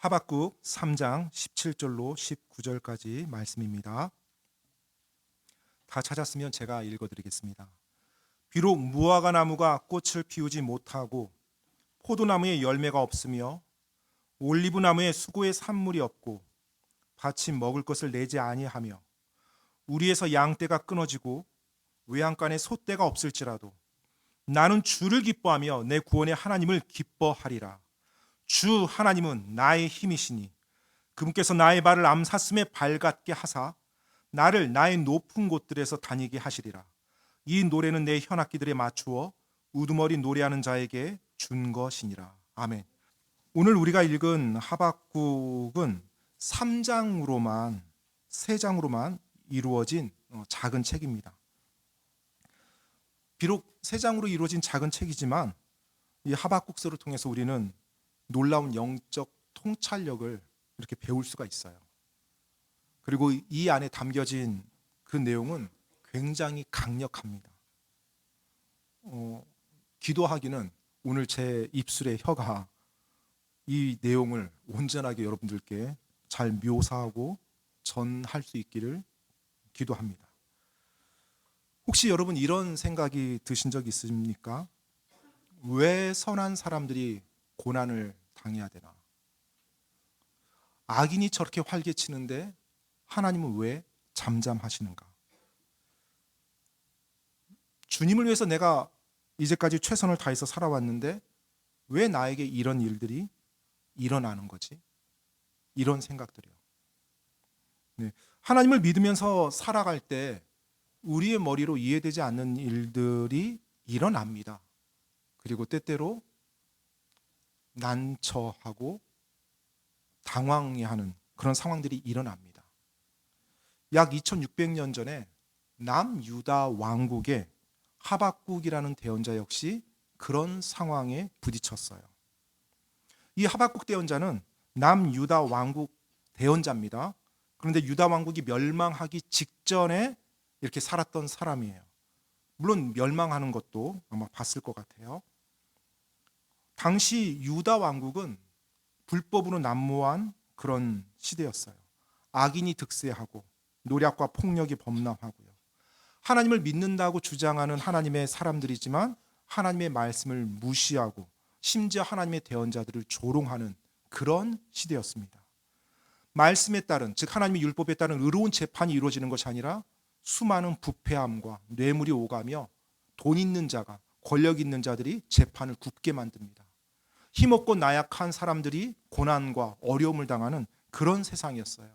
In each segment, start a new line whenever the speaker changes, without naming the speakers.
하박국 3장 17절로 19절까지 말씀입니다. 다 찾았으면 제가 읽어드리겠습니다. 비록 무화과 나무가 꽃을 피우지 못하고 포도나무에 열매가 없으며 올리브 나무에 수고의 산물이 없고 밭이 먹을 것을 내지 아니하며 우리에서 양떼가 끊어지고 외양간에 소떼가 없을지라도 나는 주를 기뻐하며 내 구원의 하나님을 기뻐하리라. 주 하나님은 나의 힘이시니 그분께서 나의 발을 암사슴에 발같게 하사 나를 나의 높은 곳들에서 다니게 하시리라. 이 노래는 내 현악기들에 맞추어 우두머리 노래하는 자에게 준 것이니라. 아멘. 오늘 우리가 읽은 하박국은 3장으로만 3장으로만 이루어진 작은 책입니다. 비록 3장으로 이루어진 작은 책이지만 이 하박국서를 통해서 우리는 놀라운 영적 통찰력을 이렇게 배울 수가 있어요. 그리고 이 안에 담겨진 그 내용은 굉장히 강력합니다. 기도하기는 오늘 제 입술의 혀가 이 내용을 온전하게 여러분들께 잘 묘사하고 전할 수 있기를 기도합니다. 혹시 여러분 이런 생각이 드신 적 있습니까? 왜 선한 사람들이 고난을 당해야 되나? 악인이 저렇게 활개치는데 하나님은 왜 잠잠하시는가? 주님을 위해서 내가 이제까지 최선을 다해서 살아왔는데 왜 나에게 이런 일들이 일어나는 거지? 이런 생각들이요. 네. 하나님을 믿으면서 살아갈 때 우리의 머리로 이해되지 않는 일들이 일어납니다. 그리고 때때로 난처하고 당황해하는 그런 상황들이 일어납니다. 약 2600년 전에 남유다 왕국의 하박국이라는 대언자 역시 그런 상황에 부딪혔어요. 이 하박국 대언자는 남유다 왕국 대언자입니다. 그런데 유다 왕국이 멸망하기 직전에 이렇게 살았던 사람이에요. 물론 멸망하는 것도 아마 봤을 것 같아요. 당시 유다 왕국은 불법으로 난무한 그런 시대였어요. 악인이 득세하고 노략과 폭력이 범람하고요. 하나님을 믿는다고 주장하는 하나님의 사람들이지만 하나님의 말씀을 무시하고 심지어 하나님의 대언자들을 조롱하는 그런 시대였습니다. 말씀에 따른, 즉 하나님의 율법에 따른 의로운 재판이 이루어지는 것이 아니라 수많은 부패함과 뇌물이 오가며 돈 있는 자가, 권력 있는 자들이 재판을 굽게 만듭니다. 힘없고 나약한 사람들이 고난과 어려움을 당하는 그런 세상이었어요.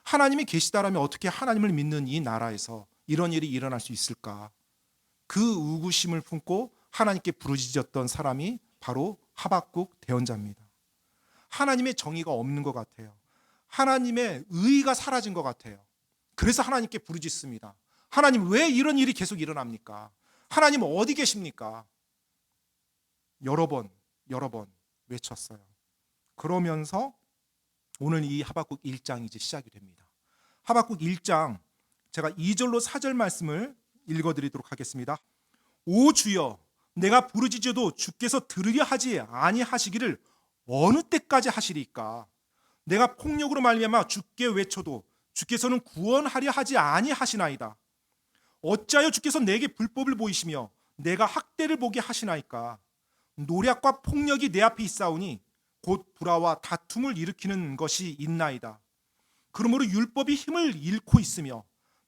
하나님이 계시다라면 어떻게 하나님을 믿는 이 나라에서 이런 일이 일어날 수 있을까? 그 의구심을 품고 하나님께 부르짖었던 사람이 바로 하박국 대언자입니다. 하나님의 정의가 없는 것 같아요. 하나님의 의의가 사라진 것 같아요. 그래서 하나님께 부르짖습니다. 하나님, 왜 이런 일이 계속 일어납니까? 하나님 어디 계십니까? 여러 번 외쳤어요. 그러면서 오늘 이 하박국 1장이 이제 시작이 됩니다. 하박국 1장 제가 2절로 4절 말씀을 읽어드리도록 하겠습니다. 오 주여, 내가 부르짖어도 주께서 들으려 하지 아니하시기를 어느 때까지 하시리까? 내가 폭력으로 말미암아 주께 외쳐도 주께서는 구원하려 하지 아니하시나이다. 어찌하여 주께서 내게 불법을 보이시며 내가 학대를 보게 하시나이까? 노략과 폭력이 내 앞에 있사오니 곧 불화와 다툼을 일으키는 것이 있나이다. 그러므로 율법이 힘을 잃고 있으며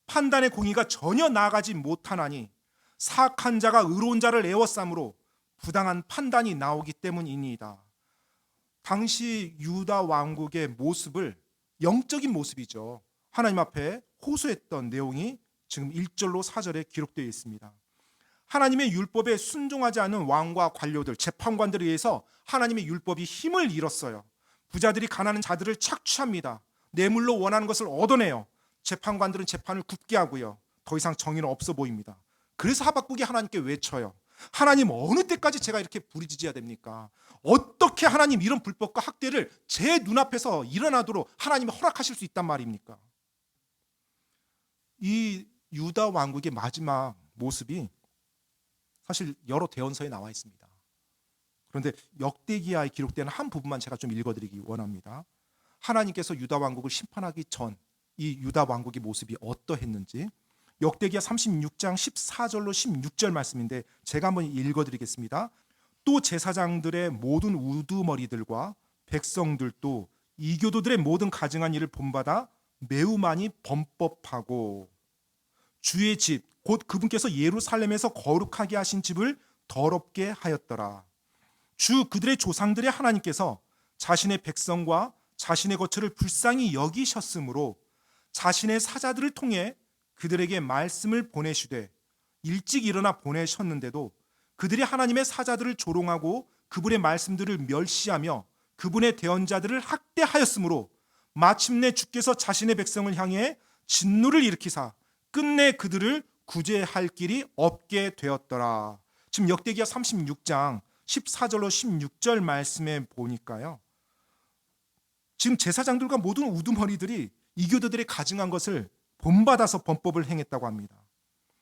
판단의 공의가 전혀 나아가지 못하나니 사악한 자가 의로운 자를 애워싸므로 부당한 판단이 나오기 때문이니이다. 당시 유다 왕국의 모습을, 영적인 모습이죠, 하나님 앞에 호소했던 내용이 지금 1절로 4절에 기록되어 있습니다. 하나님의 율법에 순종하지 않은 왕과 관료들, 재판관들에 의해서 하나님의 율법이 힘을 잃었어요. 부자들이 가난한 자들을 착취합니다. 뇌물로 원하는 것을 얻어내요. 재판관들은 재판을 굽게 하고요. 더 이상 정의는 없어 보입니다. 그래서 하박국이 하나님께 외쳐요. 하나님, 어느 때까지 제가 이렇게 부르짖어야 됩니까? 어떻게 하나님 이런 불법과 학대를 제 눈앞에서 일어나도록 하나님이 허락하실 수 있단 말입니까? 이 유다 왕국의 마지막 모습이 사실 여러 대언서에 나와 있습니다. 그런데 역대기야에 기록되는 한 부분만 제가 좀 읽어드리기 원합니다. 하나님께서 유다 왕국을 심판하기 전 이 유다 왕국의 모습이 어떠했는지 역대기야 36장 14절로 16절 말씀인데 제가 한번 읽어드리겠습니다. 또 제사장들의 모든 우두머리들과 백성들도 이교도들의 모든 가증한 일을 본받아 매우 많이 범법하고 주의 집 곧 그분께서 예루살렘에서 거룩하게 하신 집을 더럽게 하였더라. 주 그들의 조상들의 하나님께서 자신의 백성과 자신의 거처를 불쌍히 여기셨으므로 자신의 사자들을 통해 그들에게 말씀을 보내시되 일찍 일어나 보내셨는데도 그들이 하나님의 사자들을 조롱하고 그분의 말씀들을 멸시하며 그분의 대언자들을 학대하였으므로 마침내 주께서 자신의 백성을 향해 진노를 일으키사 끝내 그들을 구제할 길이 없게 되었더라. 지금 역대기야 36장 14절로 16절 말씀에 보니까요. 지금 제사장들과 모든 우두머리들이 이교도들의 가증한 것을 본받아서 범법을 행했다고 합니다.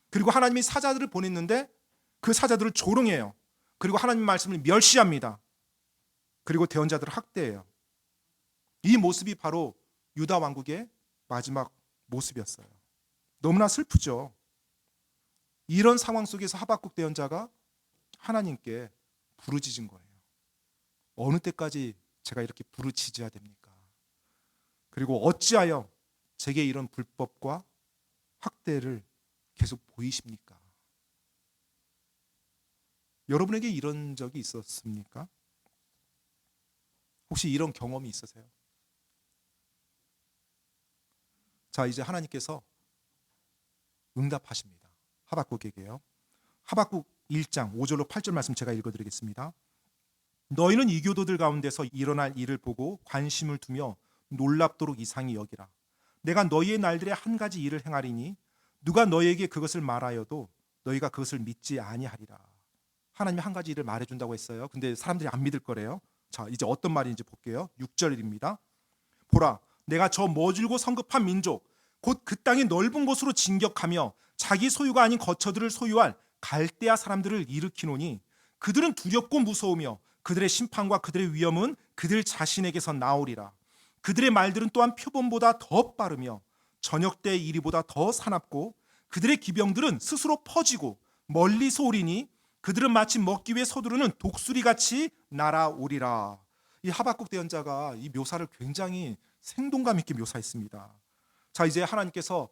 그리고 하나님이 사자들을 보냈는데 그 사자들을 조롱해요. 그리고 하나님의 말씀을 멸시합니다. 그리고 대언자들을 학대해요. 이 모습이 바로 유다 왕국의 마지막 모습이었어요. 너무나 슬프죠. 이런 상황 속에서 하박국 대언자가 하나님께 부르짖은 거예요. 어느 때까지 제가 이렇게 부르짖어야 됩니까? 그리고 어찌하여 제게 이런 불법과 학대를 계속 보이십니까? 여러분에게 이런 적이 있었습니까? 혹시 이런 경험이 있으세요? 자, 이제 하나님께서 응답하십니다. 하박국에게요. 하박국 1장 5절로 8절 말씀 제가 읽어드리겠습니다. 너희는 이교도들 가운데서 일어날 일을 보고 관심을 두며 놀랍도록 이상히 여기라. 내가 너희의 날들에 한 가지 일을 행하리니 누가 너희에게 그것을 말하여도 너희가 그것을 믿지 아니하리라. 하나님이 한 가지 일을 말해준다고 했어요. 근데 사람들이 안 믿을 거래요. 자, 이제 어떤 말인지 볼게요. 6절입니다. 보라, 내가 저 머질고 성급한 민족 곧 그 땅의 넓은 곳으로 진격하며 자기 소유가 아닌 거처들을 소유할 갈대아 사람들을 일으키노니 그들은 두렵고 무서우며 그들의 심판과 그들의 위엄은 그들 자신에게서 나오리라. 그들의 말들은 또한 표범보다 더 빠르며 저녁 때의 이리보다 더 사납고 그들의 기병들은 스스로 퍼지고 멀리서 오리니 그들은 마치 먹기 위해 서두르는 독수리같이 날아오리라. 이 하박국 대언자가 이 묘사를 굉장히 생동감 있게 묘사했습니다. 자, 이제 하나님께서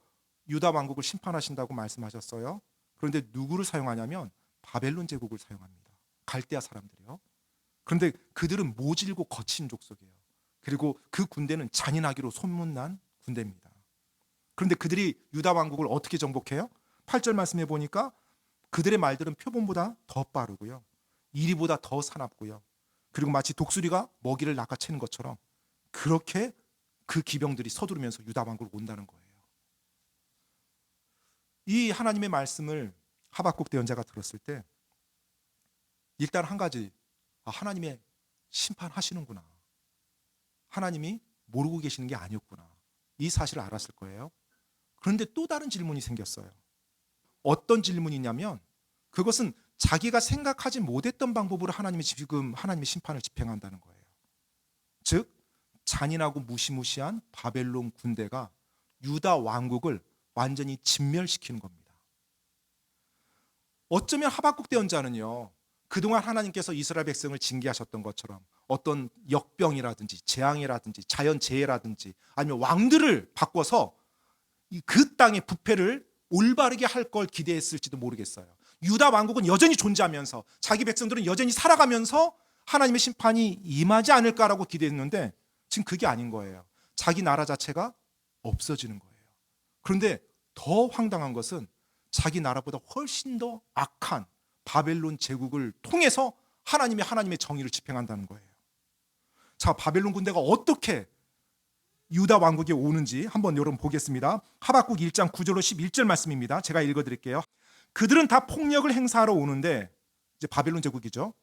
유다 왕국을 심판하신다고 말씀하셨어요. 그런데 누구를 사용하냐면 바벨론 제국을 사용합니다. 갈대아 사람들이요. 그런데 그들은 모질고 거친 족속이에요. 그리고 그 군대는 잔인하기로 소문난 군대입니다. 그런데 그들이 유다 왕국을 어떻게 정복해요? 8절 말씀해 보니까 그들의 말들은 표범보다 더 빠르고요. 이리보다 더 사납고요. 그리고 마치 독수리가 먹이를 낚아채는 것처럼 그렇게 그 기병들이 서두르면서 유다 왕국을 온다는 거예요. 이 하나님의 말씀을 하박국 대언자가 들었을 때 일단 한 가지, 하나님의 심판하시는구나. 하나님이 모르고 계시는 게 아니었구나. 이 사실을 알았을 거예요. 그런데 또 다른 질문이 생겼어요. 어떤 질문이냐면 그것은 자기가 생각하지 못했던 방법으로 하나님이 지금 하나님의 심판을 집행한다는 거예요. 즉 잔인하고 무시무시한 바벨론 군대가 유다 왕국을 완전히 진멸시키는 겁니다. 어쩌면 하박국 대언자는요, 그동안 하나님께서 이스라엘 백성을 징계하셨던 것처럼 어떤 역병이라든지 재앙이라든지 자연재해라든지 아니면 왕들을 바꿔서 그 땅의 부패를 올바르게 할 걸 기대했을지도 모르겠어요. 유다 왕국은 여전히 존재하면서 자기 백성들은 여전히 살아가면서 하나님의 심판이 임하지 않을까라고 기대했는데 지금 그게 아닌 거예요. 자기 나라 자체가 없어지는 거예요. 그런데 더 황당한 것은 자기 나라보다 훨씬 더 악한 바벨론 제국을 통해서 하나님의 정의를 집행한다는 거예요. 자, 바벨론 군대가 어떻게 유다 왕국에 오는지 한번 여러분 보겠습니다. 하박국 1장 9절로 11절 말씀입니다. 제가 읽어드릴게요. 그들은 다 폭력을 행사하러 오는데, 이제 바벨론 제국이죠.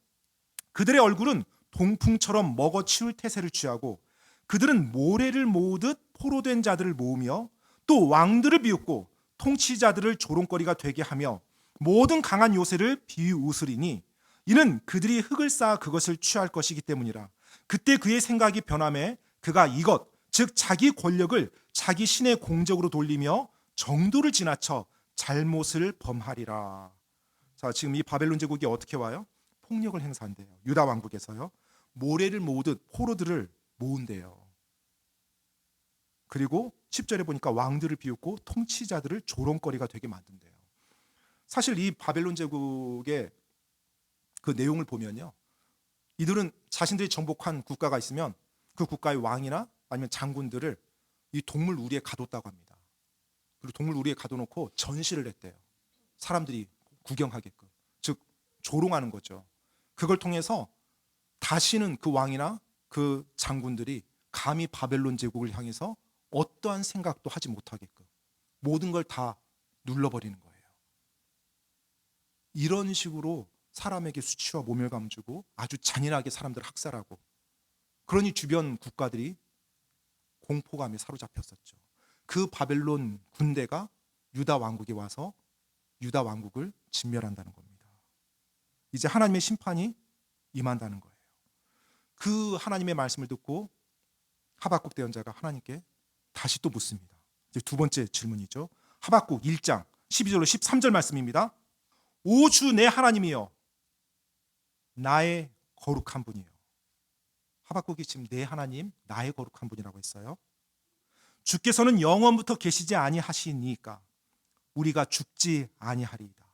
그들의 얼굴은 동풍처럼 먹어치울 태세를 취하고 그들은 모래를 모으듯 포로된 자들을 모으며 또 왕들을 비웃고 통치자들을 조롱거리가 되게 하며 모든 강한 요새를 비웃으리니 이는 그들이 흙을 쌓아 그것을 취할 것이기 때문이라. 그때 그의 생각이 변함에 그가 이것 즉 자기 권력을 자기 신의 공적으로 돌리며 정도를 지나쳐 잘못을 범하리라. 자, 지금 이 바벨론 제국이 어떻게 와요? 폭력을 행사한대요. 유다 왕국에서요. 모래를 모으듯 포로들을 모은대요. 그리고 10절에 보니까 왕들을 비웃고 통치자들을 조롱거리가 되게 만든대요. 사실 이 바벨론 제국의 그 내용을 보면요. 이들은 자신들이 정복한 국가가 있으면 그 국가의 왕이나 아니면 장군들을 이 동물 우리에 가뒀다고 합니다. 그리고 동물 우리에 가둬놓고 전시를 했대요. 사람들이 구경하게끔. 즉 조롱하는 거죠. 그걸 통해서 다시는 그 왕이나 그 장군들이 감히 바벨론 제국을 향해서 어떠한 생각도 하지 못하게끔 모든 걸 다 눌러버리는 거예요. 이런 식으로 사람에게 수치와 모멸감 주고 아주 잔인하게 사람들을 학살하고, 그러니 주변 국가들이 공포감에 사로잡혔었죠. 그 바벨론 군대가 유다 왕국에 와서 유다 왕국을 진멸한다는 겁니다. 이제 하나님의 심판이 임한다는 거예요. 그 하나님의 말씀을 듣고 하박국 대언자가 하나님께 다시 또 묻습니다. 이제 두 번째 질문이죠. 하박국 1장 12절로 13절 말씀입니다. 오 주 내 하나님이여 나의 거룩한 분이요. 하박국이 지금 내 하나님 나의 거룩한 분이라고 했어요. 주께서는 영원부터 계시지 아니하시니까 우리가 죽지 아니하리이다.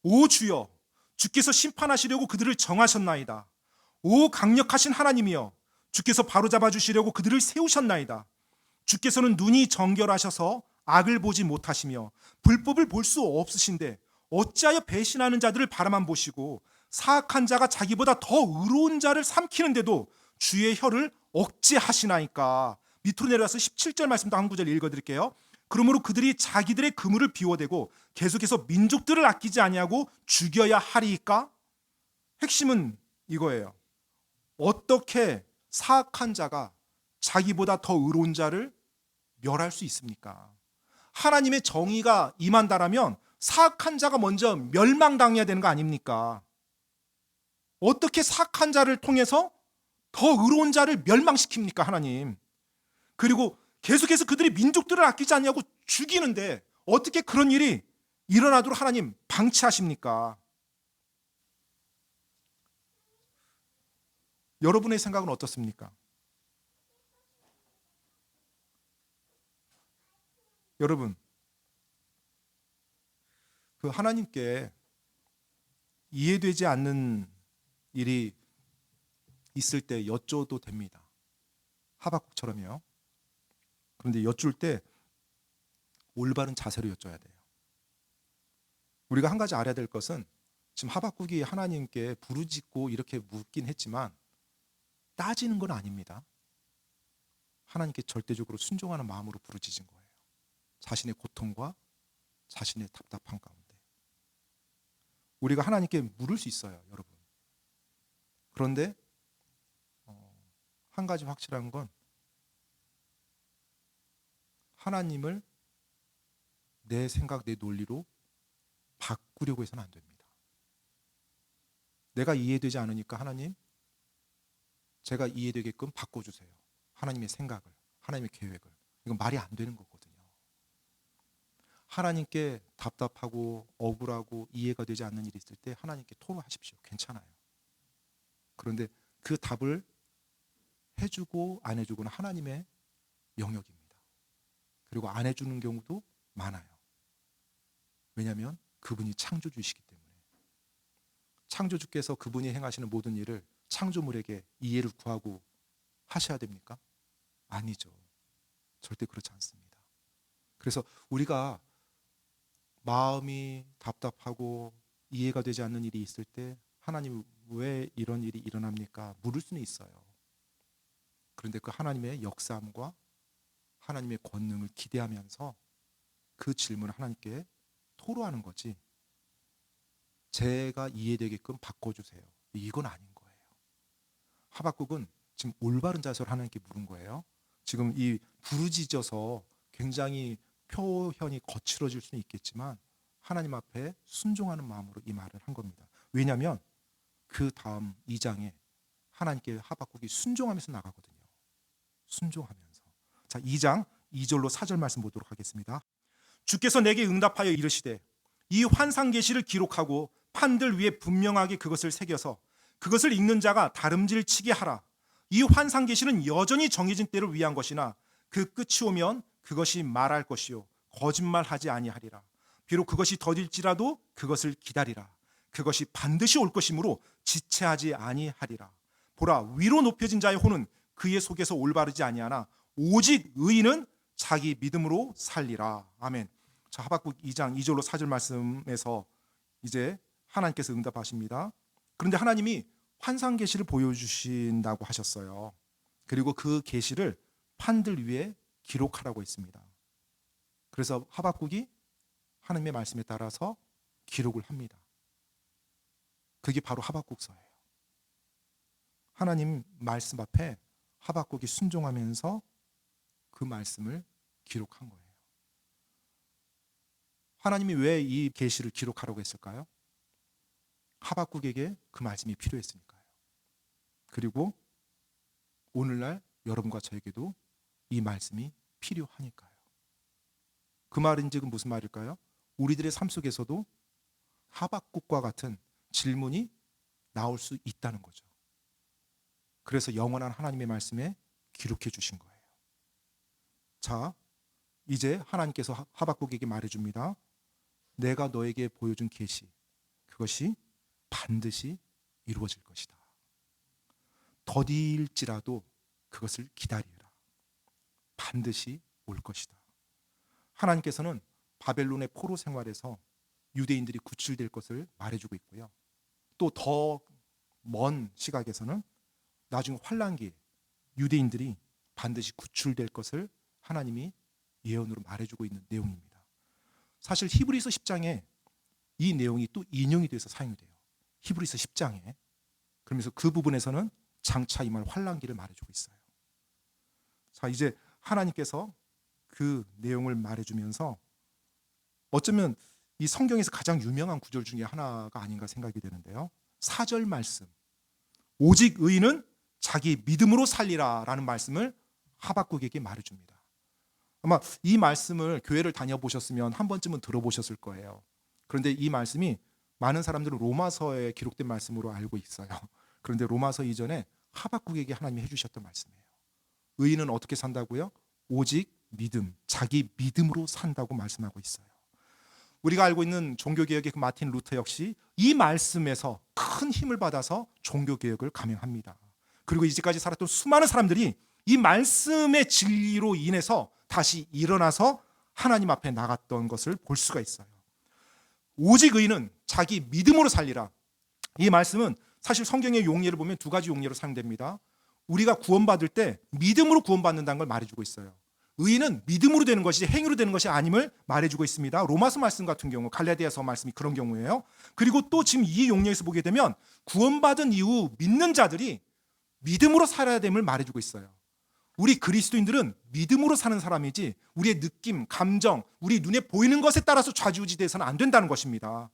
오 주여 주께서 심판하시려고 그들을 정하셨나이다. 오 강력하신 하나님이여 주께서 바로잡아 주시려고 그들을 세우셨나이다. 주께서는 눈이 정결하셔서 악을 보지 못하시며 불법을 볼 수 없으신데 어찌하여 배신하는 자들을 바라만 보시고 사악한 자가 자기보다 더 의로운 자를 삼키는데도 주의 혀를 억제하시나이까. 밑으로 내려와서 17절 말씀도 한 구절 읽어드릴게요. 그러므로 그들이 자기들의 그물을 비워대고 계속해서 민족들을 아끼지 아니하고 죽여야 하리이까. 핵심은 이거예요. 어떻게 사악한 자가 자기보다 더 의로운 자를 멸할 수 있습니까? 하나님의 정의가 임한다라면 사악한 자가 먼저 멸망당해야 되는 거 아닙니까? 어떻게 사악한 자를 통해서 더 의로운 자를 멸망시킵니까, 하나님? 그리고 계속해서 그들이 민족들을 아끼지 않냐고 죽이는데 어떻게 그런 일이 일어나도록 하나님 방치하십니까? 여러분의 생각은 어떻습니까? 여러분, 그 하나님께 이해되지 않는 일이 있을 때 여쭤도 됩니다. 하박국처럼요. 그런데 여쭐 때 올바른 자세로 여쭤야 돼요. 우리가 한 가지 알아야 될 것은 지금 하박국이 하나님께 부르짖고 이렇게 묻긴 했지만 따지는 건 아닙니다. 하나님께 절대적으로 순종하는 마음으로 부르짖은 거예요. 자신의 고통과 자신의 답답한 가운데. 우리가 하나님께 물을 수 있어요, 여러분. 그런데 한 가지 확실한 건 하나님을 내 생각, 내 논리로 바꾸려고 해서는 안 됩니다. 내가 이해되지 않으니까 하나님, 제가 이해되게끔 바꿔주세요. 하나님의 생각을, 하나님의 계획을. 이건 말이 안 되는 거거든요. 하나님께 답답하고 억울하고 이해가 되지 않는 일이 있을 때 하나님께 토로하십시오. 괜찮아요. 그런데 그 답을 해주고 안 해주고는 하나님의 영역입니다. 그리고 안 해주는 경우도 많아요. 왜냐하면 그분이 창조주이시기 때문에. 창조주께서 그분이 행하시는 모든 일을 창조물에게 이해를 구하고 하셔야 됩니까? 아니죠. 절대 그렇지 않습니다. 그래서 우리가 마음이 답답하고 이해가 되지 않는 일이 있을 때 하나님 왜 이런 일이 일어납니까? 물을 수는 있어요. 그런데 그 하나님의 역사함과 하나님의 권능을 기대하면서 그 질문을 하나님께 토로하는 거지, 제가 이해되게끔 바꿔주세요, 이건 아닌 거예요. 하박국은 지금 올바른 자세로 하나님께 물은 거예요. 지금 이 부르짖어서 굉장히 표현이 거칠어질 수는 있겠지만 하나님 앞에 순종하는 마음으로 이 말을 한 겁니다. 왜냐하면 그 다음 2장에 하나님께 하박국이 순종하면서 나가거든요. 순종하면서. 자, 2장 2절로 4절 말씀 보도록 하겠습니다. 주께서 내게 응답하여 이르시되 이 환상 계시를 기록하고 판들 위에 분명하게 그것을 새겨서 그것을 읽는 자가 다름질치게 하라. 이 환상 계시는 여전히 정해진 때를 위한 것이나 그 끝이 오면 그것이 말할 것이요 거짓말하지 아니하리라. 비록 그것이 더딜지라도 그것을 기다리라. 그것이 반드시 올 것이므로 지체하지 아니하리라. 보라, 위로 높여진 자의 혼은 그의 속에서 올바르지 아니하나 오직 의인은 자기 믿음으로 살리라. 아멘. 자, 하박국 2장 2절로 4절 말씀에서 이제 하나님께서 응답하십니다. 그런데 하나님이 환상 계시를 보여주신다고 하셨어요. 그리고 그 계시를 판들 위에 기록하라고 했습니다. 그래서 하박국이 하나님의 말씀에 따라서 기록을 합니다. 그게 바로 하박국서예요. 하나님 말씀 앞에 하박국이 순종하면서 그 말씀을 기록한 거예요. 하나님이 왜 이 계시를 기록하라고 했을까요? 하박국에게 그 말씀이 필요했으니까요. 그리고 오늘날 여러분과 저에게도 이 말씀이 필요하니까요. 그 말은 지금 무슨 말일까요? 우리들의 삶 속에서도 하박국과 같은 질문이 나올 수 있다는 거죠. 그래서 영원한 하나님의 말씀에 기록해 주신 거예요. 자, 이제 하나님께서 하박국에게 말해줍니다. 내가 너에게 보여준 계시, 그것이 반드시 이루어질 것이다. 더딜지라도 그것을 기다리라. 반드시 올 것이다. 하나님께서는 바벨론의 포로 생활에서 유대인들이 구출될 것을 말해주고 있고요. 또 더 먼 시각에서는 나중 환란기에 유대인들이 반드시 구출될 것을 하나님이 예언으로 말해주고 있는 내용입니다. 사실 히브리서 10장에 이 내용이 또 인용이 돼서 사용이 돼요. 히브리서 10장에. 그러면서 그 부분에서는 장차 임할 환란기를 말해주고 있어요. 자, 이제 하나님께서 그 내용을 말해주면서 어쩌면 이 성경에서 가장 유명한 구절 중에 하나가 아닌가 생각이 되는데요. 4절 말씀, 오직 의인은 자기 믿음으로 살리라 라는 말씀을 하박국에게 말해줍니다. 아마 이 말씀을 교회를 다녀보셨으면 한 번쯤은 들어보셨을 거예요. 그런데 이 말씀이 많은 사람들은 로마서에 기록된 말씀으로 알고 있어요. 그런데 로마서 이전에 하박국에게 하나님이 해주셨던 말씀이에요. 의인은 어떻게 산다고요? 오직 믿음, 자기 믿음으로 산다고 말씀하고 있어요. 우리가 알고 있는 종교개혁의 그 마틴 루터 역시 이 말씀에서 큰 힘을 받아서 종교개혁을 감행합니다. 그리고 이제까지 살았던 수많은 사람들이 이 말씀의 진리로 인해서 다시 일어나서 하나님 앞에 나갔던 것을 볼 수가 있어요. 오직 의인은 자기 믿음으로 살리라. 이 말씀은 사실 성경의 용례를 보면 두 가지 용례로 사용됩니다. 우리가 구원받을 때 믿음으로 구원받는다는 걸 말해주고 있어요. 의인은 믿음으로 되는 것이지 행위로 되는 것이 아님을 말해주고 있습니다. 로마서 말씀 같은 경우, 갈라디아서 말씀이 그런 경우예요. 그리고 또 지금 이 용례에서 보게 되면 구원받은 이후 믿는 자들이 믿음으로 살아야 됨을 말해주고 있어요. 우리 그리스도인들은 믿음으로 사는 사람이지 우리의 느낌, 감정, 우리 눈에 보이는 것에 따라서 좌지우지돼서는 안 된다는 것입니다.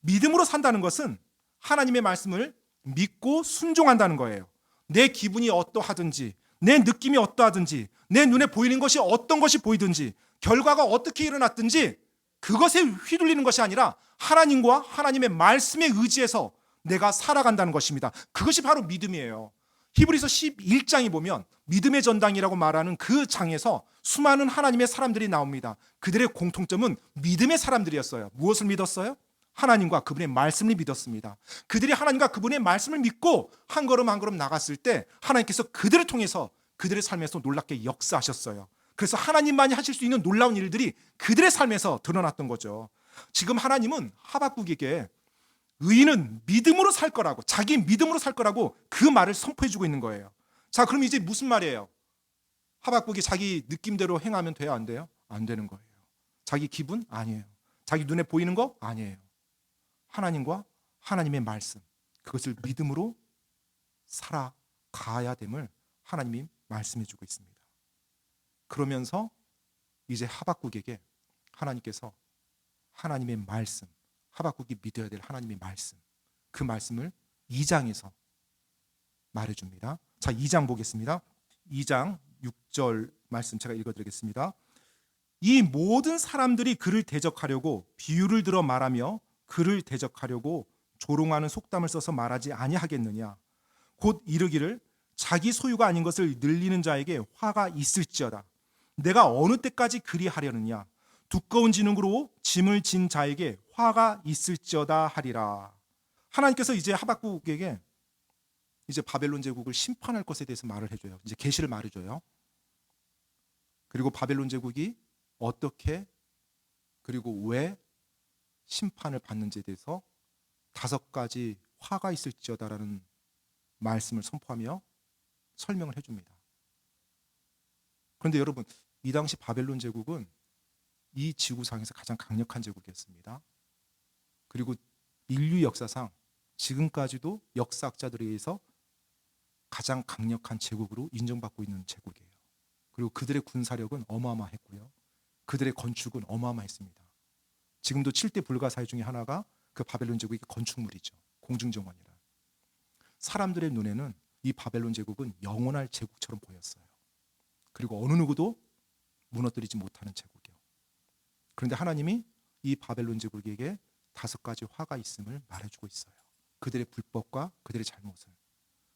믿음으로 산다는 것은 하나님의 말씀을 믿고 순종한다는 거예요. 내 기분이 어떠하든지, 내 느낌이 어떠하든지, 내 눈에 보이는 것이 어떤 것이 보이든지, 결과가 어떻게 일어났든지 그것에 휘둘리는 것이 아니라 하나님과 하나님의 말씀에 의지해서 내가 살아간다는 것입니다. 그것이 바로 믿음이에요. 히브리서 11장에 보면 믿음의 전당이라고 말하는 그 장에서 수많은 하나님의 사람들이 나옵니다. 그들의 공통점은 믿음의 사람들이었어요. 무엇을 믿었어요? 하나님과 그분의 말씀을 믿었습니다. 그들이 하나님과 그분의 말씀을 믿고 한 걸음 한 걸음 나갔을 때 하나님께서 그들을 통해서 그들의 삶에서 놀랍게 역사하셨어요. 그래서 하나님만이 하실 수 있는 놀라운 일들이 그들의 삶에서 드러났던 거죠. 지금 하나님은 하박국에게 의인은 믿음으로 살 거라고, 자기 믿음으로 살 거라고 그 말을 선포해 주고 있는 거예요. 자, 그럼 이제 무슨 말이에요? 하박국이 자기 느낌대로 행하면 돼요, 안 돼요? 안 되는 거예요. 자기 기분? 아니에요. 자기 눈에 보이는 거? 아니에요. 하나님과 하나님의 말씀, 그것을 믿음으로 살아가야 됨을 하나님이 말씀해 주고 있습니다. 그러면서 이제 하박국에게 하나님께서 하나님의 말씀, 하박국이 믿어야 될 하나님의 말씀, 그 말씀을 2장에서 말해줍니다. 자, 2장 보겠습니다. 2장 6절 말씀 제가 읽어드리겠습니다. 이 모든 사람들이 그를 대적하려고 비유를 들어 말하며 그를 대적하려고 조롱하는 속담을 써서 말하지 아니하겠느냐. 곧 이르기를 자기 소유가 아닌 것을 늘리는 자에게 화가 있을지어다. 내가 어느 때까지 그리하려느냐. 두꺼운 진흙으로 짐을 진 자에게 화가 있을지어다 하리라. 하나님께서 이제 하박국에게 이제 바벨론 제국을 심판할 것에 대해서 말을 해줘요. 이제 계시를 말해줘요. 그리고 바벨론 제국이 어떻게 그리고 왜 심판을 받는지에 대해서 5가지 화가 있을지어다라는 말씀을 선포하며 설명을 해줍니다. 그런데 여러분, 이 당시 바벨론 제국은 이 지구상에서 가장 강력한 제국이었습니다. 그리고 인류 역사상 지금까지도 역사학자들에 의해서 가장 강력한 제국으로 인정받고 있는 제국이에요. 그리고 그들의 군사력은 어마어마했고요. 그들의 건축은 어마어마했습니다. 지금도 7대 불가사의 중에 하나가 그 바벨론 제국의 건축물이죠. 공중정원이라. 사람들의 눈에는 이 바벨론 제국은 영원할 제국처럼 보였어요. 그리고 어느 누구도 무너뜨리지 못하는 제국이요. 그런데 하나님이 이 바벨론 제국에게 5가지 화가 있음을 말해주고 있어요. 그들의 불법과 그들의 잘못을.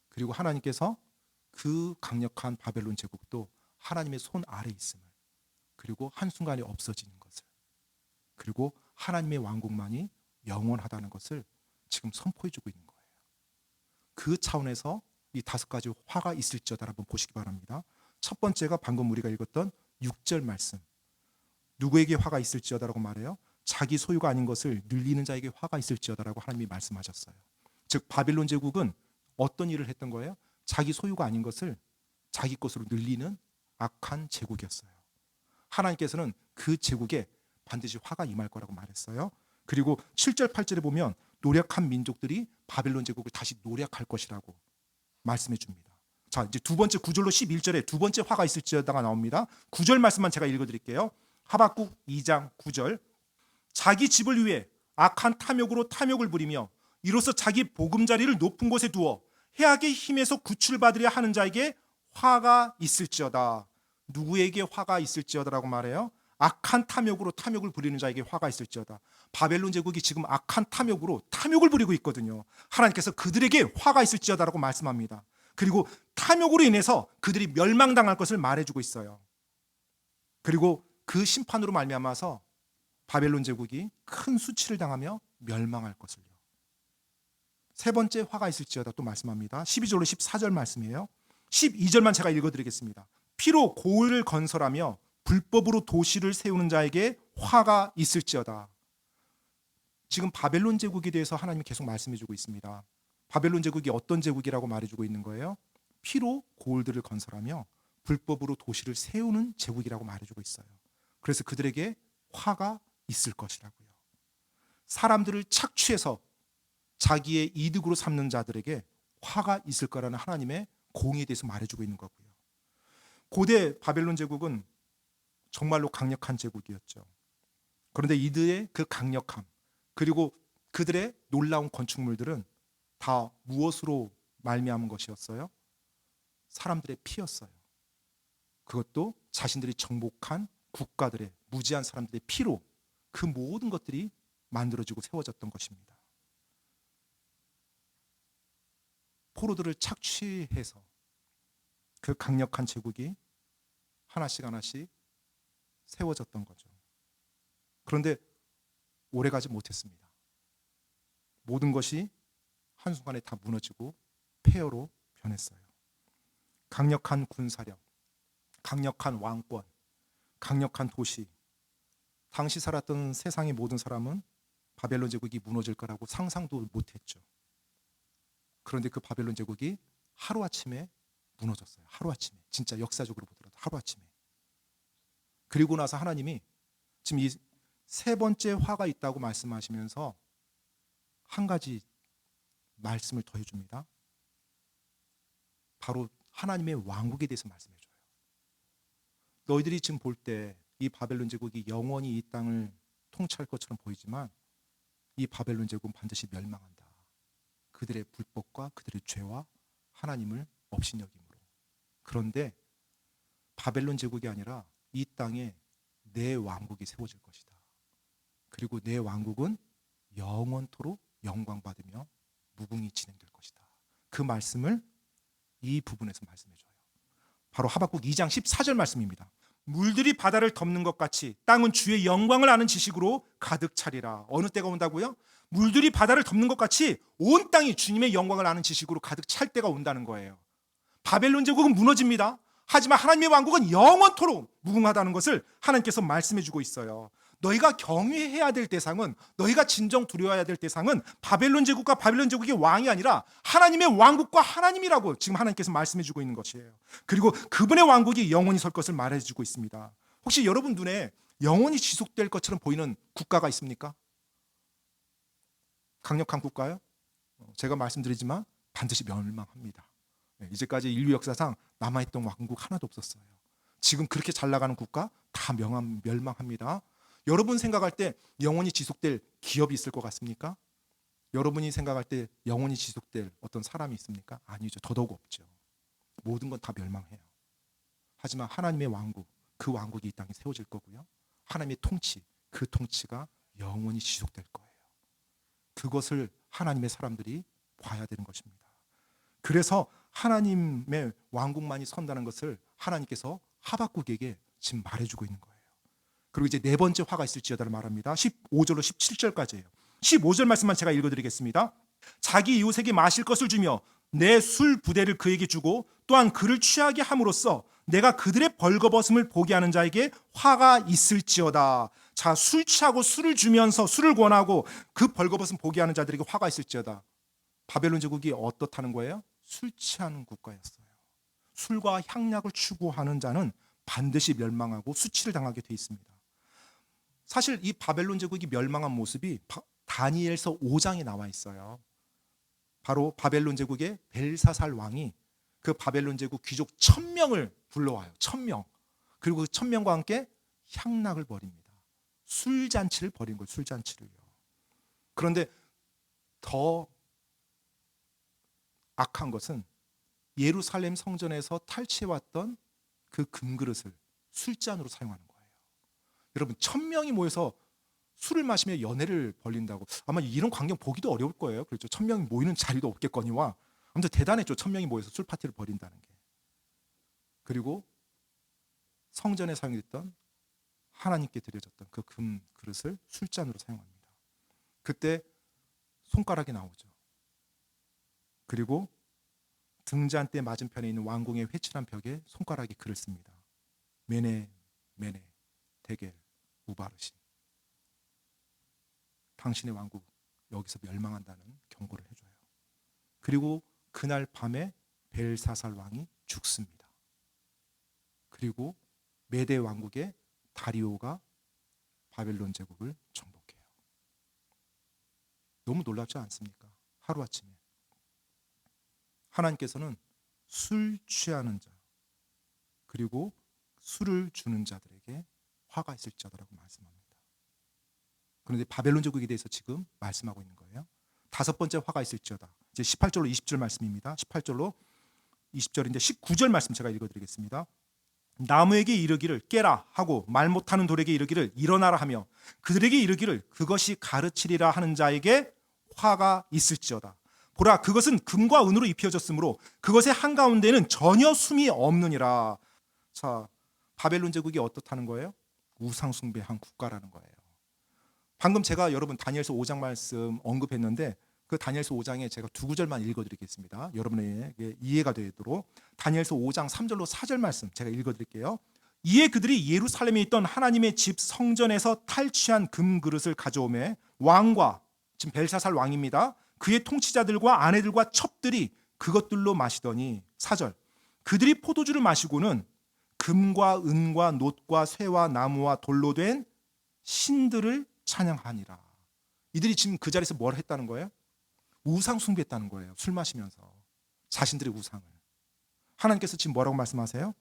그리고 하나님께서 그 강력한 바벨론 제국도 하나님의 손 아래 있음을, 그리고 한순간에 없어지는 것을, 그리고 하나님의 왕국만이 영원하다는 것을 지금 선포해주고 있는 거예요. 그 차원에서 이 5가지 화가 있을지어다 한번 보시기 바랍니다. 첫 번째가 방금 우리가 읽었던 6절 말씀. 누구에게 화가 있을지어다라고 말해요? 자기 소유가 아닌 것을 늘리는 자에게 화가 있을지어다라고 하나님이 말씀하셨어요. 즉 바빌론 제국은 어떤 일을 했던 거예요? 자기 소유가 아닌 것을 자기 것으로 늘리는 악한 제국이었어요. 하나님께서는 그 제국에 반드시 화가 임할 거라고 말했어요. 그리고 7절 8절에 보면 노력한 민족들이 바빌론 제국을 다시 노력할 것이라고 말씀해 줍니다. 자, 이제 두 번째 9절로 11절에 두 번째 화가 있을지어다가 나옵니다. 9절 말씀만 제가 읽어드릴게요. 하박국 2장 9절. 자기 집을 위해 악한 탐욕으로 탐욕을 부리며 이로써 자기 보금자리를 높은 곳에 두어 해악의 힘에서 구출받으려 하는 자에게 화가 있을지어다. 누구에게 화가 있을지어다라고 말해요? 악한 탐욕으로 탐욕을 부리는 자에게 화가 있을지어다. 바벨론 제국이 지금 악한 탐욕으로 탐욕을 부리고 있거든요. 하나님께서 그들에게 화가 있을지어다라고 말씀합니다. 그리고 탐욕으로 인해서 그들이 멸망당할 것을 말해주고 있어요. 그리고 그 심판으로 말미암아서 바벨론 제국이 큰 수치를 당하며 멸망할 것을요. 세 번째 화가 있을지어다 또 말씀합니다. 12절로 14절 말씀이에요. 12절만 제가 읽어드리겠습니다. 피로 고을을 건설하며 불법으로 도시를 세우는 자에게 화가 있을지어다. 지금 바벨론 제국에 대해서 하나님이 계속 말씀해주고 있습니다. 바벨론 제국이 어떤 제국이라고 말해주고 있는 거예요? 피로 고을들을 건설하며 불법으로 도시를 세우는 제국이라고 말해주고 있어요. 그래서 그들에게 화가 있을 것이라고요. 사람들을 착취해서 자기의 이득으로 삼는 자들에게 화가 있을 거라는 하나님의 공의에 대해서 말해주고 있는 거고요. 고대 바벨론 제국은 정말로 강력한 제국이었죠. 그런데 이들의 그 강력함 그리고 그들의 놀라운 건축물들은 다 무엇으로 말미암은 것이었어요? 사람들의 피였어요. 그것도 자신들이 정복한 국가들의 무지한 사람들의 피로 그 모든 것들이 만들어지고 세워졌던 것입니다. 포로들을 착취해서 그 강력한 제국이 하나씩 하나씩 세워졌던 거죠. 그런데 오래가지 못했습니다. 모든 것이 한순간에 다 무너지고 폐허로 변했어요. 강력한 군사력, 강력한 왕권, 강력한 도시. 당시 살았던 세상의 모든 사람은 바벨론 제국이 무너질 거라고 상상도 못했죠. 그런데 그 바벨론 제국이 하루아침에 무너졌어요. 하루아침에. 진짜 역사적으로 보더라도 하루아침에. 그리고 나서 하나님이 지금 이 세 번째 화가 있다고 말씀하시면서 한 가지 말씀을 더해줍니다. 바로 하나님의 왕국에 대해서 말씀해줘요. 너희들이 지금 볼 때 이 바벨론 제국이 영원히 이 땅을 통치할 것처럼 보이지만 이 바벨론 제국은 반드시 멸망한다. 그들의 불법과 그들의 죄와 하나님을 업신여김으로. 그런데 바벨론 제국이 아니라 이 땅에 내 왕국이 세워질 것이다. 그리고 내 왕국은 영원토록 영광받으며 무궁히 진행될 것이다. 그 말씀을 이 부분에서 말씀해 줘요. 바로 하박국 2장 14절 말씀입니다. 물들이 바다를 덮는 것 같이 땅은 주의 영광을 아는 지식으로 가득 차리라. 어느 때가 온다고요? 물들이 바다를 덮는 것 같이 온 땅이 주님의 영광을 아는 지식으로 가득 찰 때가 온다는 거예요. 바벨론 제국은 무너집니다. 하지만 하나님의 왕국은 영원토록 무궁하다는 것을 하나님께서 말씀해 주고 있어요. 너희가 경외해야 될 대상은, 너희가 진정 두려워해야 될 대상은 바벨론 제국과 바벨론 제국의 왕이 아니라 하나님의 왕국과 하나님이라고 지금 하나님께서 말씀해 주고 있는 것이에요. 그리고 그분의 왕국이 영원히 설 것을 말해 주고 있습니다. 혹시 여러분 눈에 영원히 지속될 것처럼 보이는 국가가 있습니까? 강력한 국가요? 제가 말씀드리지만 반드시 멸망합니다. 이제까지 인류 역사상 남아있던 왕국 하나도 없었어요. 지금 그렇게 잘 나가는 국가 다 멸망합니다. 여러분 생각할 때 영원히 지속될 기업이 있을 것 같습니까? 여러분이 생각할 때 영원히 지속될 어떤 사람이 있습니까? 아니죠. 더더욱 없죠. 모든 건 다 멸망해요. 하지만 하나님의 왕국, 그 왕국이 이 땅에 세워질 거고요. 하나님의 통치, 그 통치가 영원히 지속될 거예요. 그것을 하나님의 사람들이 봐야 되는 것입니다. 그래서 하나님의 왕국만이 선다는 것을 하나님께서 하박국에게 지금 말해주고 있는 거예요. 그리고 이제 네 번째 화가 있을지어다를 말합니다. 15절로 17절까지예요. 15절 말씀만 제가 읽어드리겠습니다. 자기 이웃에게 마실 것을 주며 내 술 부대를 그에게 주고 또한 그를 취하게 함으로써 내가 그들의 벌거벗음을 보게 하는 자에게 화가 있을지어다. 자, 술 취하고 술을 주면서 술을 권하고 그 벌거벗음 보게 하는 자들에게 화가 있을지어다. 바벨론 제국이 어떻다는 거예요? 술 취하는 국가였어요. 술과 향락을 추구하는 자는 반드시 멸망하고 수치를 당하게 돼 있습니다. 사실 이 바벨론 제국이 멸망한 모습이 다니엘서 5장에 나와 있어요. 바로 바벨론 제국의 벨사살 왕이 그 바벨론 제국 귀족 1000명을 불러와요. 1000명. 그리고 그 1000명과 함께 향락을 벌입니다. 술잔치를 벌인 거예요. 술잔치를요. 그런데 더 악한 것은 예루살렘 성전에서 탈취해왔던 그 금그릇을 술잔으로 사용하는 거예요. 여러분 1000명이 모여서 술을 마시며 연회를 벌린다고 아마 이런 광경 보기도 어려울 거예요. 그렇죠. 1000명이 모이는 자리도 없겠거니와 아무튼 대단했죠. 1000명이 모여서 술 파티를 벌인다는 게. 그리고 성전에 사용됐던 하나님께 드려졌던 그 금그릇을 술잔으로 사용합니다. 그때 손가락이 나오죠. 그리고 등잔대 맞은편에 있는 왕궁의 회칠한 벽에 손가락이 글을 씁니다. 메네 메네 데겔 우바르시. 당신의 왕국 여기서 멸망한다는 경고를 해줘요. 그리고 그날 밤에 벨사살 왕이 죽습니다. 그리고 메대 왕국의 다리오가 바벨론 제국을 정복해요. 너무 놀랍지 않습니까? 하루아침에 하나님께서는 술 취하는 자 그리고 술을 주는 자들에게 화가 있을지어다라고 말씀합니다. 그런데 바벨론 제국에 대해서 지금 말씀하고 있는 거예요. 다섯 번째 화가 있을지어다. 이제 18절로 20절 말씀입니다. 18절로 20절인데 19절 말씀 제가 읽어드리겠습니다. 나무에게 이르기를 깨라 하고 말 못하는 돌에게 이르기를 일어나라 하며 그들에게 이르기를 그것이 가르치리라 하는 자에게 화가 있을지어다. 보라 그것은 금과 은으로 입혀졌으므로 그것의 한가운데는 전혀 숨이 없느니라. 자, 바벨론 제국이 어떻다는 거예요? 우상숭배한 국가라는 거예요. 방금 제가 여러분 다니엘서 5장 말씀 언급했는데 그 다니엘서 5장에 제가 두 구절만 읽어드리겠습니다. 여러분에게 이해가 되도록 다니엘서 5장 3절로 4절 말씀 제가 읽어드릴게요. 이에 그들이 예루살렘에 있던 하나님의 집 성전에서 탈취한 금그릇을 가져오매 왕과 지금 벨사살 왕입니다. 그의 통치자들과 아내들과 첩들이 그것들로 마시더니 4절 그들이 포도주를 마시고는 금과 은과 놋과 쇠와 나무와 돌로 된 신들을 찬양하니라. 이들이 지금 그 자리에서 뭘 했다는 거예요? 우상 숭배했다는 거예요. 술 마시면서 자신들의 우상을. 하나님께서 지금 뭐라고 말씀하세요?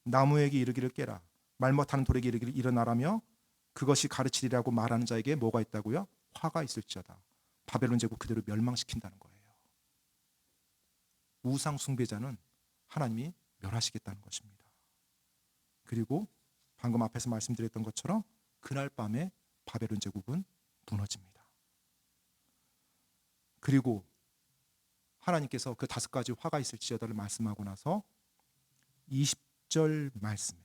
나무에게 이르기를 깨라 말 못하는 돌에게 이르기를 일어나라며 그것이 가르치리라고 말하는 자에게 뭐가 있다고요? 화가 있을지어다. 바벨론 제국 그대로 멸망시킨다는 거예요. 우상 숭배자는 하나님이 멸하시겠다는 것입니다. 그리고 방금 앞에서 말씀드렸던 것처럼 그날 밤에 바벨론 제국은 무너집니다. 그리고 하나님께서 그 5가지 화가 있을지어다를 말씀하고 나서 20절 말씀에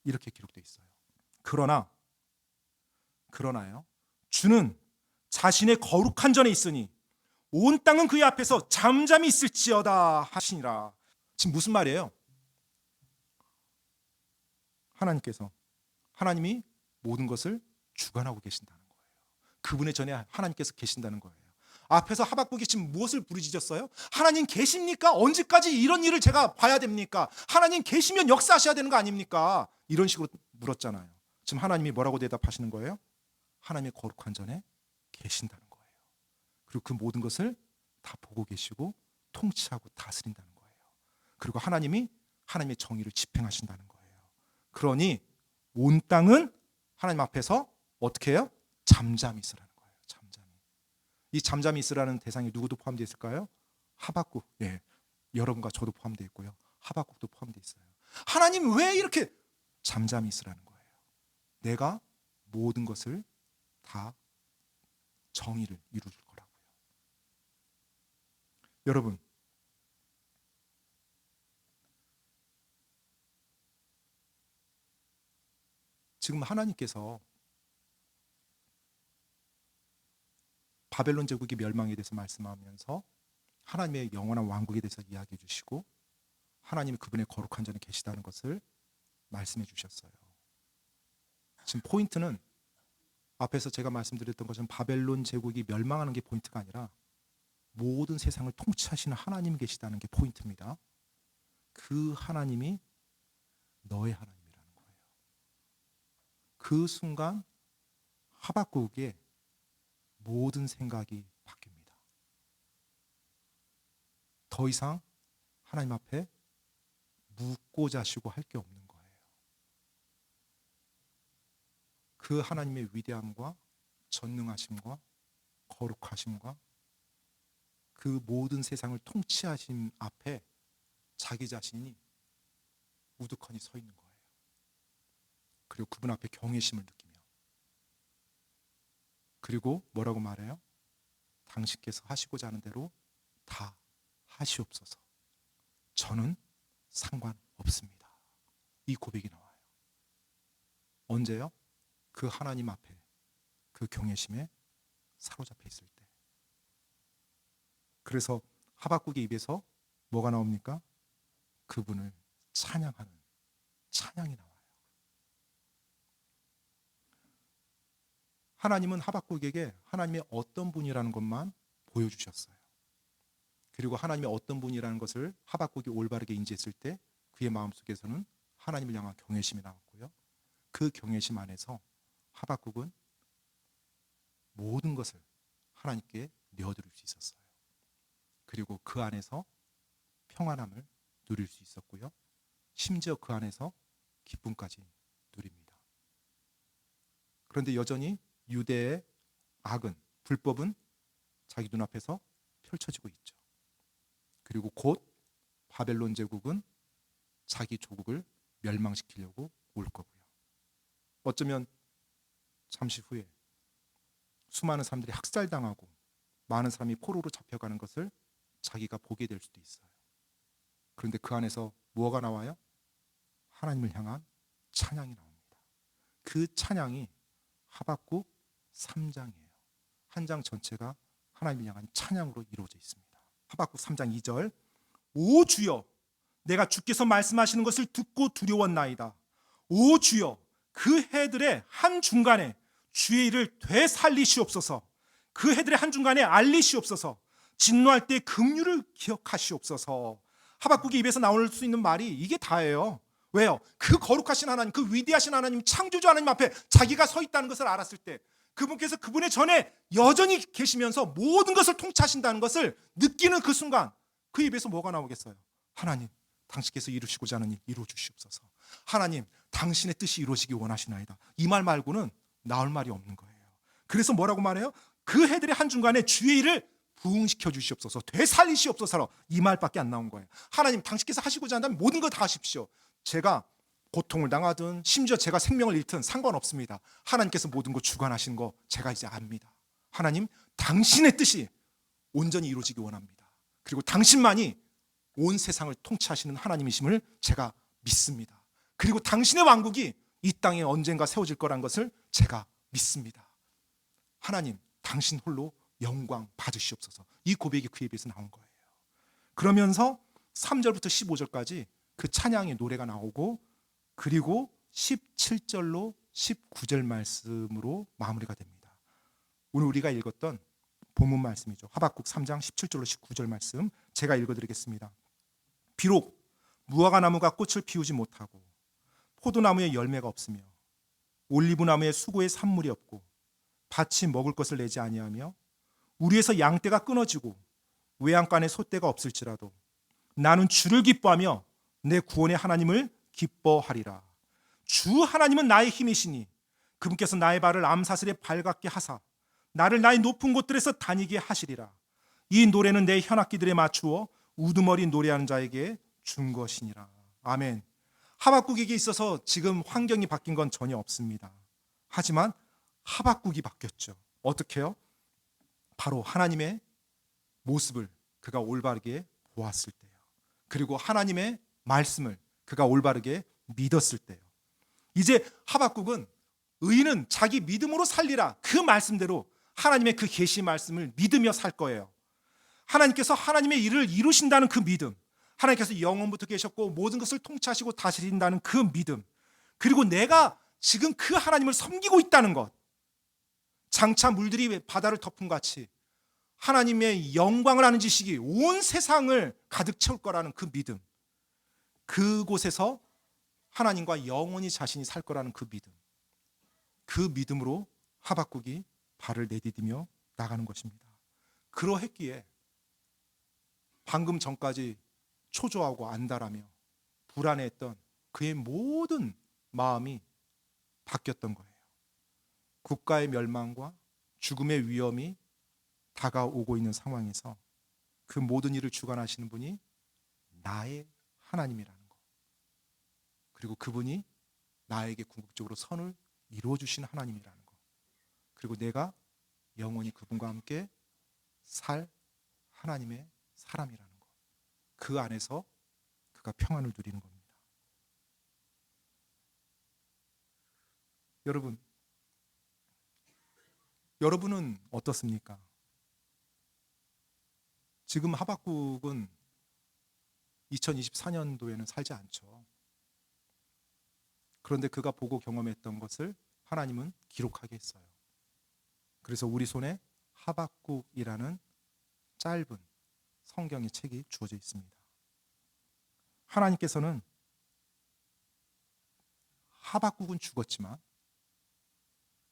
이렇게 기록되어 있어요. 그러나요 주는 자신의 거룩한 전에 있으니 온 땅은 그의 앞에서 잠잠히 있을지어다 하시니라. 지금 무슨 말이에요? 하나님이 모든 것을 주관하고 계신다는 거예요. 그분의 전에 하나님께서 계신다는 거예요. 앞에서 하박국이 지금 무엇을 부르짖었어요? 하나님 계십니까? 언제까지 이런 일을 제가 봐야 됩니까? 하나님 계시면 역사하셔야 되는 거 아닙니까? 이런 식으로 물었잖아요. 지금 하나님이 뭐라고 대답하시는 거예요? 하나님의 거룩한 전에 계신다는 거예요. 그리고 그 모든 것을 다 보고 계시고 통치하고 다스린다는 거예요. 그리고 하나님의 정의를 집행하신다는 거예요. 그러니 온 땅은 하나님 앞에서 어떻게 해요? 잠잠히 있으라는 거예요. 잠잠히. 이 잠잠히 있으라는 대상이 누구도 포함되어 있을까요? 하박국, 여러분과 저도 포함되어 있고요. 하박국도 포함되어 있어요. 하나님 왜 이렇게 잠잠히 있으라는 거예요? 내가 모든 것을 다 정의를 이루줄 거라고요. 여러분, 지금 하나님께서 바벨론 제국의 멸망에 대해서 말씀하면서 하나님의 영원한 왕국에 대해서 이야기해 주시고 하나님이 그분의 거룩한 전에 계시다는 것을 말씀해 주셨어요. 지금 포인트는 앞에서 제가 말씀드렸던 것처럼 바벨론 제국이 멸망하는 게 포인트가 아니라 모든 세상을 통치하시는 하나님이 계시다는 게 포인트입니다. 그 하나님이 너의 하나님이라는 거예요. 그 순간 하박국의 모든 생각이 바뀝니다. 더 이상 하나님 앞에 묻고 자시고 할 게 없는 거예요. 그 하나님의 위대함과 전능하심과 거룩하심과 그 모든 세상을 통치하심 앞에 자기 자신이 우두커니 서 있는 거예요. 그리고 그분 앞에 경외심을 느끼며 그리고 뭐라고 말해요? 당신께서 하시고자 하는 대로 다 하시옵소서. 저는 상관없습니다. 이 고백이 나와요. 언제요? 그 하나님 앞에 그 경외심에 사로잡혀 있을 때. 그래서 하박국의 입에서 뭐가 나옵니까? 그분을 찬양하는 찬양이 나와요. 하나님은 하박국에게 하나님의 어떤 분이라는 것만 보여주셨어요. 그리고 하나님의 어떤 분이라는 것을 하박국이 올바르게 인지했을 때 그의 마음속에서는 하나님을 향한 경외심이 나왔고요. 그 경외심 안에서 하박국은 모든 것을 하나님께 내어드릴 수 있었어요. 그리고 그 안에서 평안함을 누릴 수 있었고요. 심지어 그 안에서 기쁨까지 누립니다. 그런데 여전히 유대의 악은, 불법은 자기 눈앞에서 펼쳐지고 있죠. 그리고 곧 바벨론 제국은 자기 조국을 멸망시키려고 올 거고요. 어쩌면 잠시 후에 수많은 사람들이 학살당하고 많은 사람이 포로로 잡혀가는 것을 자기가 보게 될 수도 있어요. 그런데 그 안에서 뭐가 나와요? 하나님을 향한 찬양이 나옵니다. 그 찬양이 하박국 3장이에요. 한 장 전체가 하나님을 향한 찬양으로 이루어져 있습니다. 하박국 3장 2절 오 주여 내가 주께서 말씀하시는 것을 듣고 두려웠나이다. 오 주여 그 해들의 한중간에 주의 일을 되살리시옵소서. 그 해들의 한중간에 알리시옵소서. 진노할 때 긍휼을 기억하시옵소서. 하박국의 입에서 나올 수 있는 말이 이게 다예요. 왜요? 그 거룩하신 하나님, 그 위대하신 하나님, 창조주 하나님 앞에 자기가 서 있다는 것을 알았을 때 그분께서 그분의 전에 여전히 계시면서 모든 것을 통치하신다는 것을 느끼는 그 순간 그 입에서 뭐가 나오겠어요? 하나님, 당신께서 이루시고자 하는 일 이루어 주시옵소서. 하나님, 당신의 뜻이 이루어지기 원하시나이다. 이 말 말고는 나올 말이 없는 거예요. 그래서 뭐라고 말해요? 그 해들의 한중간에 주의 일을 부흥시켜 주시옵소서, 되살리시옵소서, 이 말밖에 안 나온 거예요. 하나님, 당신께서 하시고자 한다면 모든 걸 다 하십시오. 제가 고통을 당하든 심지어 제가 생명을 잃든 상관없습니다. 하나님께서 모든 걸 주관하신 거 제가 이제 압니다. 하나님, 당신의 뜻이 온전히 이루어지기 원합니다. 그리고 당신만이 온 세상을 통치하시는 하나님이심을 제가 믿습니다. 그리고 당신의 왕국이 이 땅에 언젠가 세워질 거란 것을 제가 믿습니다. 하나님, 당신 홀로 영광 받으시옵소서. 이 고백이 그에 비해서 나온 거예요. 그러면서 3절부터 15절까지 그 찬양의 노래가 나오고, 그리고 17절로 19절 말씀으로 마무리가 됩니다. 오늘 우리가 읽었던 본문 말씀이죠. 하박국 3장 17절로 19절 말씀 제가 읽어드리겠습니다. 비록 무화과 나무가 꽃을 피우지 못하고 포도나무에 열매가 없으며 올리브나무에 수고의 산물이 없고 밭이 먹을 것을 내지 아니하며 우리에서 양떼가 끊어지고 외양간에 소떼가 없을지라도 나는 주를 기뻐하며 내 구원의 하나님을 기뻐하리라. 주 하나님은 나의 힘이시니 그분께서 나의 발을 암사슬에 발갛게 하사 나를 나의 높은 곳들에서 다니게 하시리라. 이 노래는 내 현악기들에 맞추어 우두머리 노래하는 자에게 준 것이니라. 아멘. 하박국에게 있어서 지금 환경이 바뀐 건 전혀 없습니다. 하지만 하박국이 바뀌었죠. 어떻게요? 바로 하나님의 모습을 그가 올바르게 보았을 때요. 그리고 하나님의 말씀을 그가 올바르게 믿었을 때요. 이제 하박국은 의인은 자기 믿음으로 살리라, 그 말씀대로 하나님의 그 계시 말씀을 믿으며 살 거예요. 하나님께서 하나님의 일을 이루신다는 그 믿음, 하나님께서 영원부터 계셨고 모든 것을 통치하시고 다스린다는 그 믿음, 그리고 내가 지금 그 하나님을 섬기고 있다는 것, 장차 물들이 바다를 덮은 같이 하나님의 영광을 아는 지식이 온 세상을 가득 채울 거라는 그 믿음, 그곳에서 하나님과 영원히 자신이 살 거라는 그 믿음, 그 믿음으로 하박국이 발을 내디디며 나가는 것입니다. 그러했기에 방금 전까지 초조하고 안달하며 불안해했던 그의 모든 마음이 바뀌었던 거예요. 국가의 멸망과 죽음의 위험이 다가오고 있는 상황에서 그 모든 일을 주관하시는 분이 나의 하나님이라는 것, 그리고 그분이 나에게 궁극적으로 선을 이루어 주신 하나님이라는 것, 그리고 내가 영원히 그분과 함께 살 하나님의 사람이라는 것, 그 안에서 그가 평안을 누리는 겁니다. 여러분은 어떻습니까? 지금 하박국은 2024년도에는 살지 않죠. 그런데 그가 보고 경험했던 것을 하나님은 기록하게 했어요. 그래서 우리 손에 하박국이라는 짧은 성경의 책이 주어져 있습니다. 하나님께서는 하박국은 죽었지만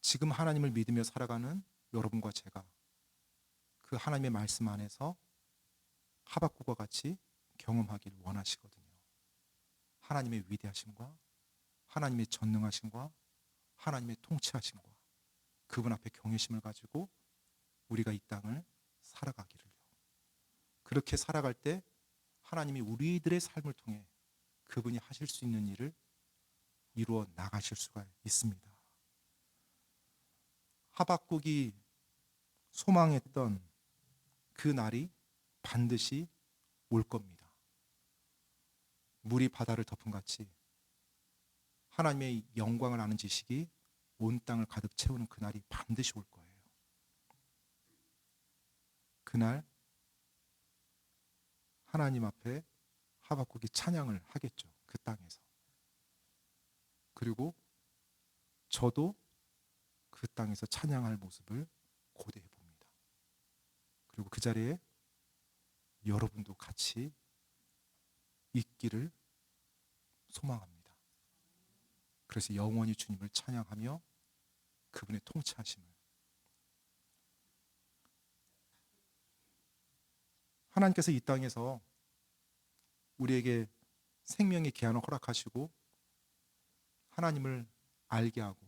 지금 하나님을 믿으며 살아가는 여러분과 제가 그 하나님의 말씀 안에서 하박국과 같이 경험하기를 원하시거든요. 하나님의 위대하심과 하나님의 전능하심과 하나님의 통치하심과 그분 앞에 경외심을 가지고 우리가 이 땅을 살아가기를요. 그렇게 살아갈 때 하나님이 우리들의 삶을 통해 그분이 하실 수 있는 일을 이루어 나가실 수가 있습니다. 하박국이 소망했던 그 날이 반드시 올 겁니다. 물이 바다를 덮은 같이 하나님의 영광을 아는 지식이 온 땅을 가득 채우는 그날이 반드시 올 거예요. 그날 하나님 앞에 하박국이 찬양을 하겠죠. 그 땅에서. 그리고 저도 그 땅에서 찬양할 모습을 고대해 봅니다. 그리고 그 자리에 여러분도 같이 있기를 소망합니다. 그래서 영원히 주님을 찬양하며 그분의 통치하심을, 하나님께서 이 땅에서 우리에게 생명의 기한을 허락하시고 하나님을 알게 하고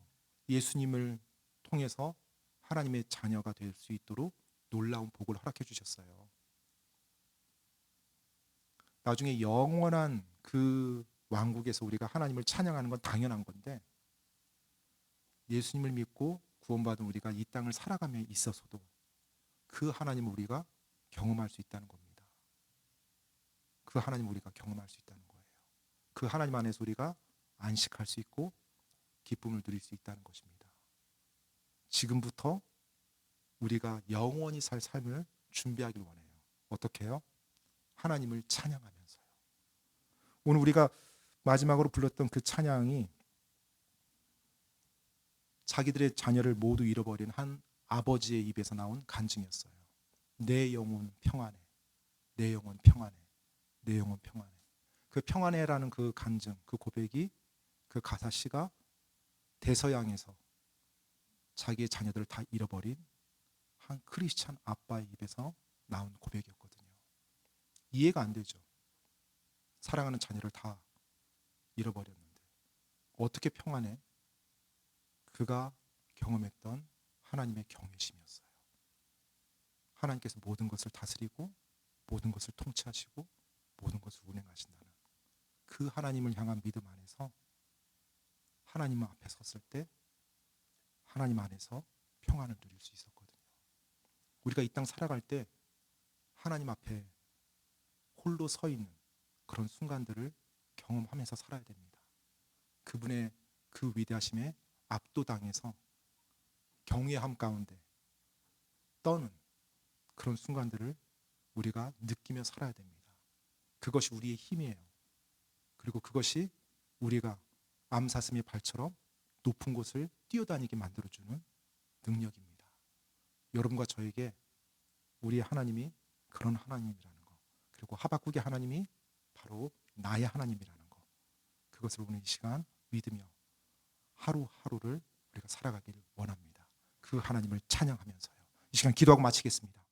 예수님을 통해서 하나님의 자녀가 될 수 있도록 놀라운 복을 허락해 주셨어요. 나중에 영원한 그 왕국에서 우리가 하나님을 찬양하는 건 당연한 건데, 예수님을 믿고 구원받은 우리가 이 땅을 살아가며 있어서도 그 하나님을 우리가 경험할 수 있다는 겁니다. 그 하나님을 우리가 경험할 수 있다는 거예요. 그 하나님 안에서 우리가 안식할 수 있고 기쁨을 누릴 수 있다는 것입니다. 지금부터 우리가 영원히 살 삶을 준비하길 원해요. 어떻게 해요? 하나님을 찬양하면서요. 오늘 우리가 마지막으로 불렀던 그 찬양이 자기들의 자녀를 모두 잃어버린 한 아버지의 입에서 나온 간증이었어요. 내 영혼 평안해, 내 영혼 평안해, 내 영혼 평안해. 그 평안해라는 그 간증, 그 고백이, 그 가사시가 대서양에서 자기의 자녀들을 다 잃어버린 한 크리스찬 아빠의 입에서 나온 고백이었거든요. 이해가 안 되죠. 사랑하는 자녀를 다 잃어버렸는데 어떻게 평안해? 그가 경험했던 하나님의 경외심이었어요. 하나님께서 모든 것을 다스리고 모든 것을 통치하시고 모든 것을 운행하신다는 그 하나님을 향한 믿음 안에서 하나님 앞에 섰을 때 하나님 안에서 평안을 누릴 수 있었거든요. 우리가 이 땅 살아갈 때 하나님 앞에 홀로 서 있는 그런 순간들을 경험하면서 살아야 됩니다. 그분의 그 위대하심에 압도당해서 경외함 가운데 떠는 그런 순간들을 우리가 느끼며 살아야 됩니다. 그것이 우리의 힘이에요. 그리고 그것이 우리가 암사슴의 발처럼 높은 곳을 뛰어다니게 만들어주는 능력입니다. 여러분과 저에게 우리의 하나님이 그런 하나님이라는 것, 그리고 하박국의 하나님이 바로 나의 하나님이라는 것, 그것을 오늘 이 시간 믿으며 하루하루를 우리가 살아가길 원합니다. 그 하나님을 찬양하면서요. 이 시간 기도하고 마치겠습니다.